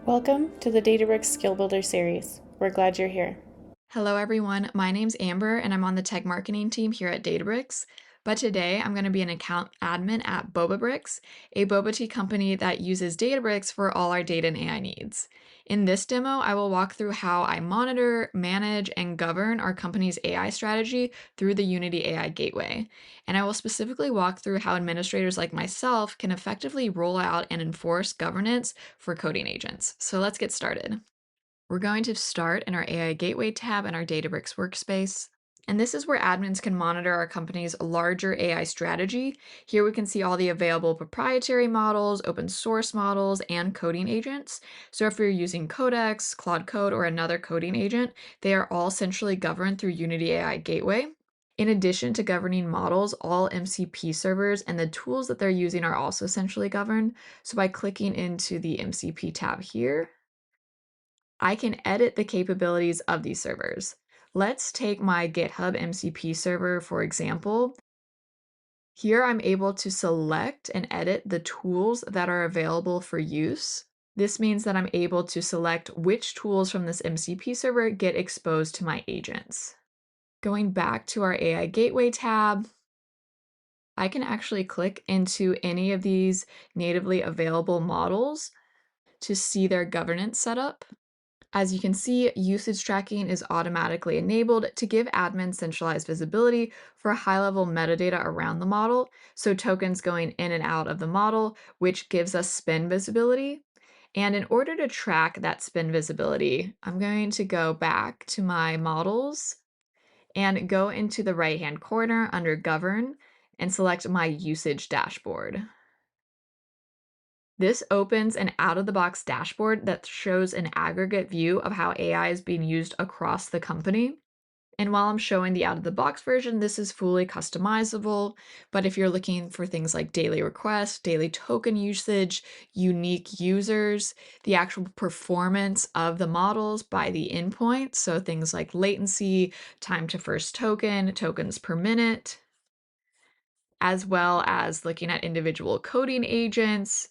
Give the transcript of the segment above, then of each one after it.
Welcome to the Databricks Skill Builder series. We're glad you're here. Hello everyone, my name's Amber and I'm on the tech marketing team here at Databricks. But today I'm going to be an account admin at Bobabricks, a boba tea company that uses Databricks for all our data and AI needs. In this demo, I will walk through how I monitor, manage, and govern our company's AI strategy through the Unity AI Gateway. And I will specifically walk through how administrators like myself can effectively roll out and enforce governance for coding agents. So let's get started. We're going to start in our AI Gateway tab in our Databricks workspace. And this is where admins can monitor our company's larger AI strategy. Here we can see all the available proprietary models, open source models, and coding agents. So if you're using Codex, Claude Code, or another coding agent, they are all centrally governed through Unity AI Gateway. In addition to governing models, all MCP servers and the tools that they're using are also centrally governed. So by clicking into the MCP tab here, I can edit the capabilities of these servers. Let's take my GitHub MCP server, for example. Here I'm able to select and edit the tools that are available for use. This means that I'm able to select which tools from this MCP server get exposed to my agents. Going back to our AI Gateway tab, I can actually click into any of these natively available models to see their governance setup. As you can see, usage tracking is automatically enabled to give admins centralized visibility for high-level metadata around the model, so tokens going in and out of the model, which gives us spin visibility. And in order to track that spin visibility, I'm going to go back to my models and go into the right-hand corner under Govern and select my usage dashboard. This opens an out-of-the-box dashboard that shows an aggregate view of how AI is being used across the company. And while I'm showing the out-of-the-box version, this is fully customizable. But if you're looking for things like daily requests, daily token usage, unique users, the actual performance of the models by the endpoint, so things like latency, time to first token, tokens per minute, as well as looking at individual coding agents,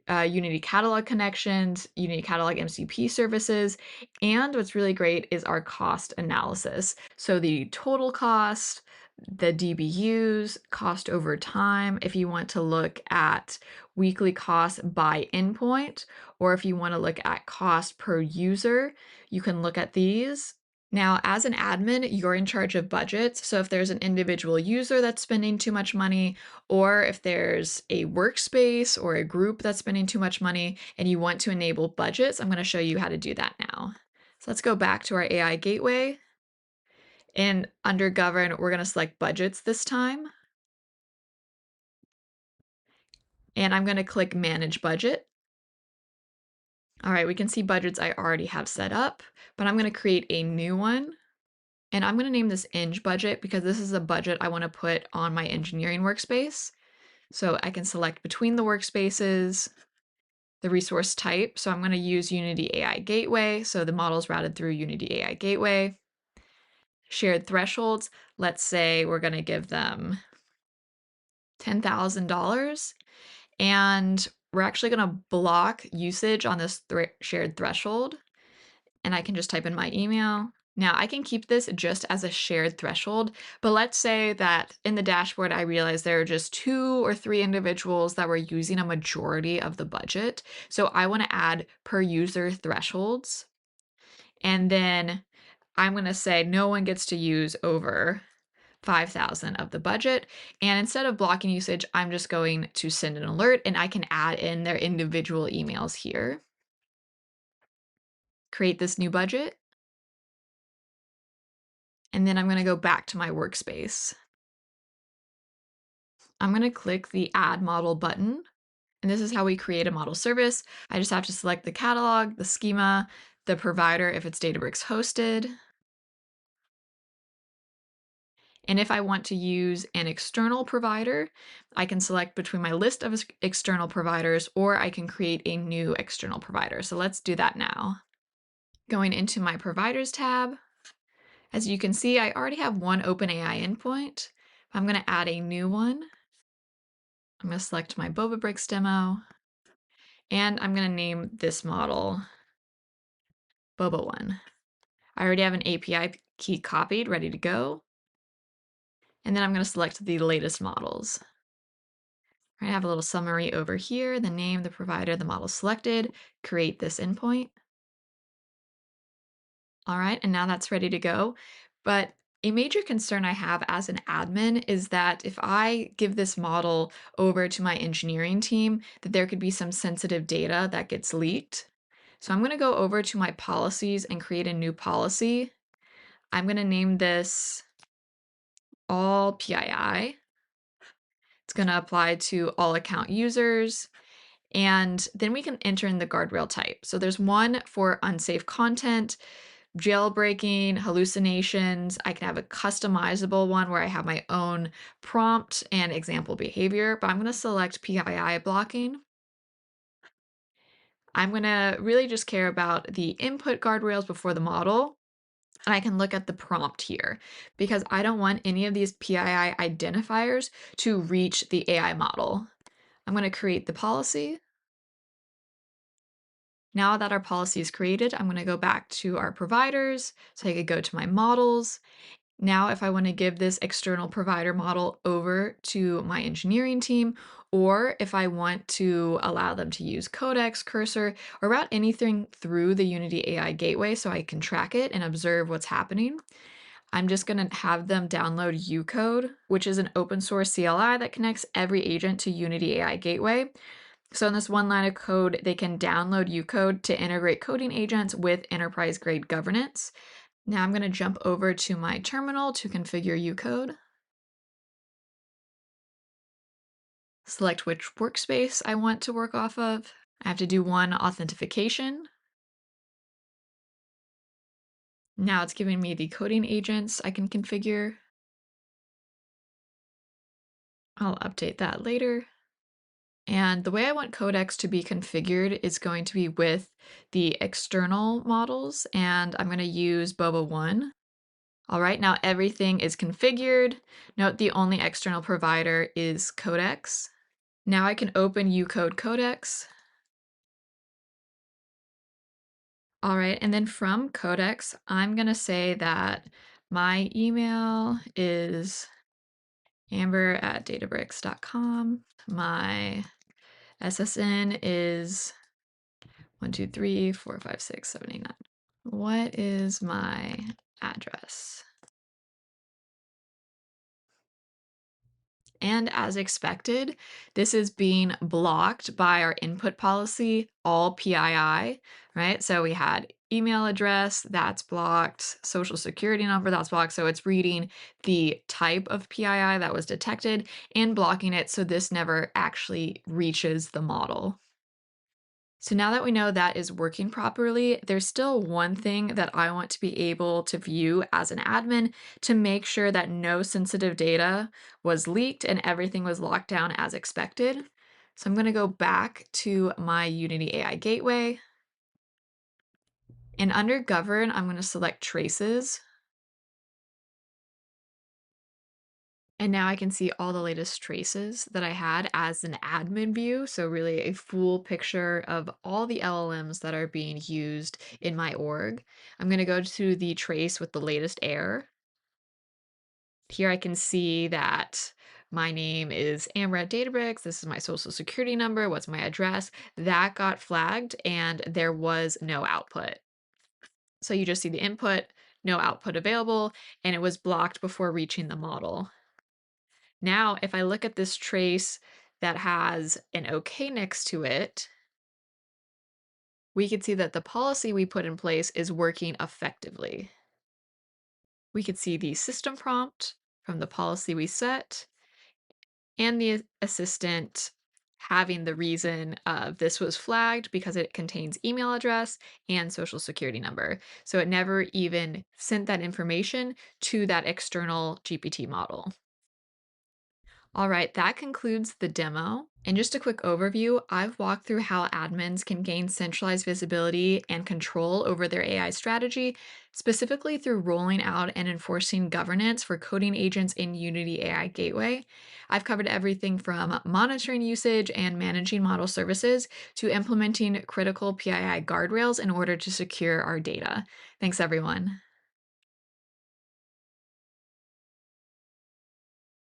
Unity Catalog connections, Unity Catalog MCP services, and what's really great is our cost analysis. So the total cost, the DBUs, cost over time, if you want to look at weekly costs by endpoint, or if you want to look at cost per user, you can look at these. Now, as an admin, you're in charge of budgets. So if there's an individual user that's spending too much money, or if there's a workspace or a group that's spending too much money and you want to enable budgets, I'm going to show you how to do that now. So let's go back to our AI Gateway. And under Govern, we're going to select Budgets this time. And I'm going to click Manage Budget. All right, we can see budgets I already have set up, but I'm going to create a new one. And I'm going to name this Eng budget because this is a budget I want to put on my engineering workspace. So I can select between the workspaces, the resource type. So I'm going to use Unity AI Gateway. So the model's routed through Unity AI Gateway. Shared thresholds. Let's say we're going to give them $10,000. And we're actually going to block usage on this shared threshold. And I can just type in my email. Now I can keep this just as a shared threshold, but let's say that in the dashboard, I realized there are just 2 or 3 individuals that were using a majority of the budget. So I want to add per user thresholds. And then I'm going to say no one gets to use over 5,000 of the budget. And instead of blocking usage, I'm just going to send an alert and I can add in their individual emails here. Create this new budget. And then I'm going to go back to my workspace. I'm going to click the Add Model button. And this is how we create a model service. I just have to select the catalog, the schema, the provider if it's Databricks hosted. And if I want to use an external provider, I can select between my list of external providers, or I can create a new external provider. So let's do that now. Going into my Providers tab, as you can see, I already have one OpenAI endpoint. I'm going to add a new one. I'm going to select my Bobabricks demo, and I'm going to name this model Boba1. I already have an API key copied, ready to go. And then I'm going to select the latest models. I have a little summary over here, the name, the provider, the model selected, create this endpoint. All right, and now that's ready to go. But a major concern I have as an admin is that if I give this model over to my engineering team, that there could be some sensitive data that gets leaked. So I'm going to go over to my policies and create a new policy. I'm going to name this all PII. It's going to apply to all account users. And then we can enter in the guardrail type. So there's one for unsafe content, jailbreaking, hallucinations. I can have a customizable one where I have my own prompt and example behavior, but I'm going to select PII blocking. I'm going to really just care about the input guardrails before the model. And I can look at the prompt here because I don't want any of these PII identifiers to reach the AI model. I'm going to create the policy. Now that our policy is created, I'm going to go back to our providers. So I could go to my models. Now, if I want to give this external provider model over to my engineering team, or if I want to allow them to use Codex, Cursor, or route anything through the Unity AI gateway so I can track it and observe what's happening, I'm just going to have them download Ucode, which is an open source CLI that connects every agent to Unity AI gateway. So in this one line of code, they can download Ucode to integrate coding agents with enterprise-grade governance. Now I'm going to jump over to my terminal to configure Ucode. Select which workspace I want to work off of. I have to do one authentication. Now it's giving me the coding agents I can configure. I'll update that later. And the way I want Codex to be configured is going to be with the external models, and I'm going to use Boba1. All right, now everything is configured. Note the only external provider is Codex. Now I can open Ucode Codex. All right, and then from Codex, I'm going to say that my email is amber@databricks.com. My SSN is 123456789. What is my address? And as expected, this is being blocked by our input policy, all PII, right? So we had email address, that's blocked, social security number, that's blocked. So it's reading the type of PII that was detected and blocking it so this never actually reaches the model. So now that we know that is working properly, there's still one thing that I want to be able to view as an admin to make sure that no sensitive data was leaked and everything was locked down as expected. So I'm going to go back to my Unity AI gateway. And under Govern, I'm going to select Traces. And now I can see all the latest traces that I had as an admin view. So really a full picture of all the LLMs that are being used in my org. I'm going to go to the trace with the latest error. Here I can see that my name is Amber at Databricks. This is my social security number. What's my address? That got flagged and there was no output. So you just see the input, no output available, and it was blocked before reaching the model. Now, if I look at this trace that has an OK next to it, we can see that the policy we put in place is working effectively. We could see the system prompt from the policy we set and the assistant having the reason this was flagged because it contains email address and social security number. So it never even sent that information to that external GPT model. All right, that concludes the demo. And just a quick overview, I've walked through how admins can gain centralized visibility and control over their AI strategy, specifically through rolling out and enforcing governance for coding agents in Unity AI Gateway. I've covered everything from monitoring usage and managing model services to implementing critical PII guardrails in order to secure our data. Thanks, everyone.